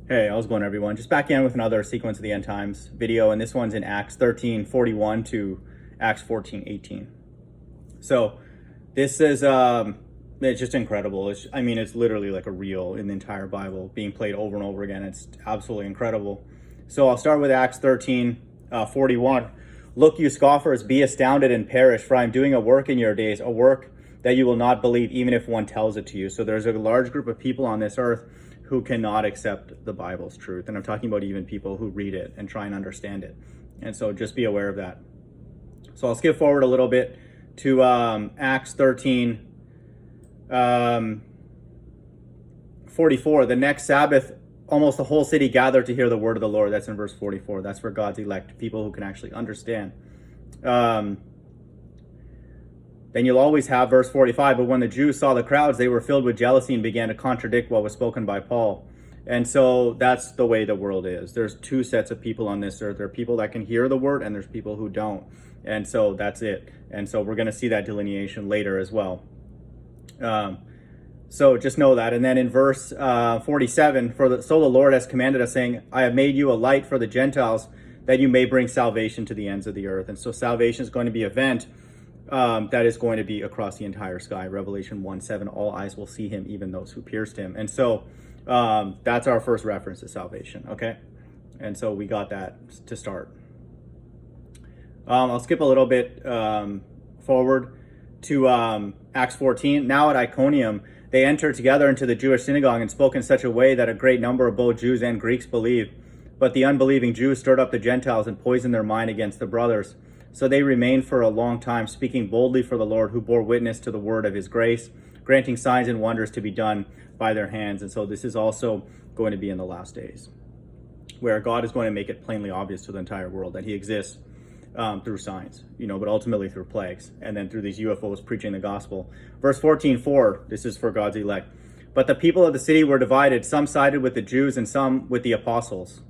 Hey, how's it going, everyone? Just back in with another sequence of the end times video, and this one's in Acts 13:41 to Acts 14:18. So this is it's just incredible. It's literally like a reel in the entire Bible being played over and over again. It's absolutely incredible. So I'll start with Acts 13:41. Look, you scoffers, be astounded and perish, for I am doing a work in your days, a work that you will not believe, even if one tells it to you. So there's a large group of people on this earth who cannot accept the Bible's truth. And I'm talking about even people who read it and try and understand it. And so just be aware of that. So I'll skip forward a little bit to Acts 13:44. The next Sabbath, almost the whole city gathered to hear the word of the Lord. That's in verse 44. That's for God's elect, people who can actually understand. Then you'll always have verse 45, but when the Jews saw the crowds, they were filled with jealousy and began to contradict what was spoken by Paul. And so that's the way the world is. There's two sets of people on this earth. There are people that can hear the word and there's people who don't. And so that's it. And so we're going to see that delineation later as well. So just know that. And then in verse 47, so the Lord has commanded us, saying, I have made you a light for the Gentiles, that you may bring salvation to the ends of the earth. And so salvation is going to be an event that is going to be across the entire sky. Revelation 1:7, all eyes will see him, even those who pierced him. And so that's our first reference to salvation, okay? And so we got that to start. I'll skip a little bit forward to Acts 14. Now at Iconium, they entered together into the Jewish synagogue and spoke in such a way that a great number of both Jews and Greeks believed. But the unbelieving Jews stirred up the Gentiles and poisoned their mind against the brothers. So they remained for a long time, speaking boldly for the Lord, who bore witness to the word of his grace, granting signs and wonders to be done by their hands. And so this is also going to be in the last days, where God is going to make it plainly obvious to the entire world that he exists through signs, but ultimately through plagues, and then through these UFOs preaching the gospel. Verse 14:4, this is for God's elect. But the people of the city were divided. Some sided with the Jews and some with the apostles.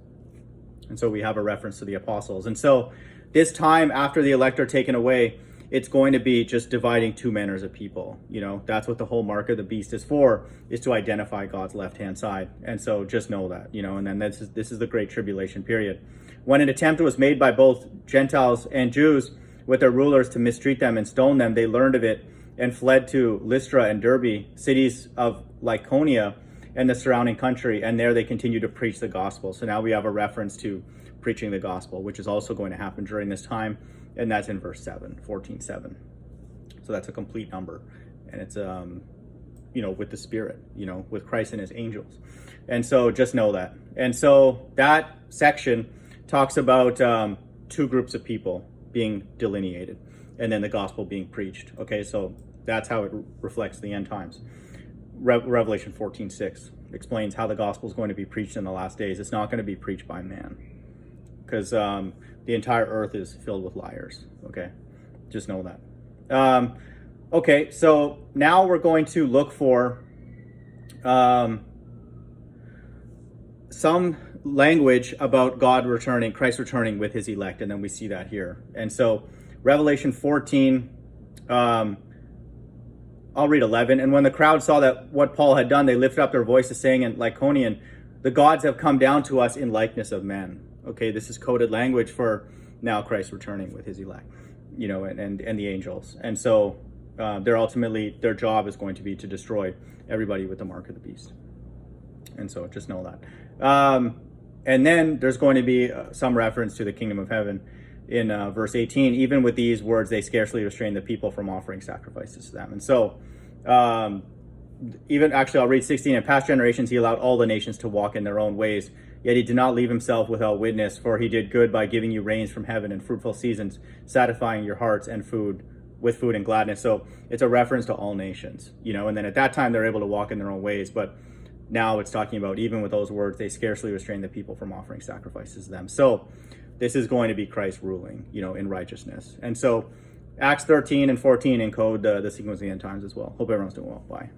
And so we have a reference to the apostles. And so this time after the elect are taken away, it's going to be just dividing two manners of people. That's what the whole mark of the beast is for, is to identify God's left-hand side. And so just know that, and then this is the Great Tribulation period. When an attempt was made by both Gentiles and Jews with their rulers to mistreat them and stone them, they learned of it and fled to Lystra and Derbe, cities of Lycaonia and the surrounding country. And there they continued to preach the gospel. So now we have a reference to preaching the gospel, which is also going to happen during this time. And that's in verse 14:7. So that's a complete number. And it's, with the Spirit, with Christ and his angels. And so just know that. And so that section talks about two groups of people being delineated and then the gospel being preached. Okay, so that's how it reflects the end times. Revelation 14:6 explains how the gospel is going to be preached in the last days. It's not going to be preached by man, because the entire earth is filled with liars. Okay, just know that. Okay, so now we're going to look for some language about God returning, Christ returning with his elect, and then we see that here. And so Revelation 14, I'll read 11. And when the crowd saw that what Paul had done, they lifted up their voices, saying in Lycaonian, the gods have come down to us in likeness of men. Okay, this is coded language for now Christ returning with his elect, and the angels. And so their job is going to be to destroy everybody with the mark of the beast. And so just know that. And then there's going to be some reference to the kingdom of heaven in verse 18. Even with these words, they scarcely restrain the people from offering sacrifices to them. And so I'll read 16. In past generations, he allowed all the nations to walk in their own ways. Yet he did not leave himself without witness, for he did good by giving you rains from heaven and fruitful seasons, satisfying your hearts and food and gladness. So it's a reference to all nations, and then at that time they're able to walk in their own ways. But now it's talking about, even with those words, they scarcely restrain the people from offering sacrifices to them. So this is going to be Christ ruling, in righteousness. And so Acts 13 and 14 encode the sequence of the end times as well. Hope everyone's doing well. Bye.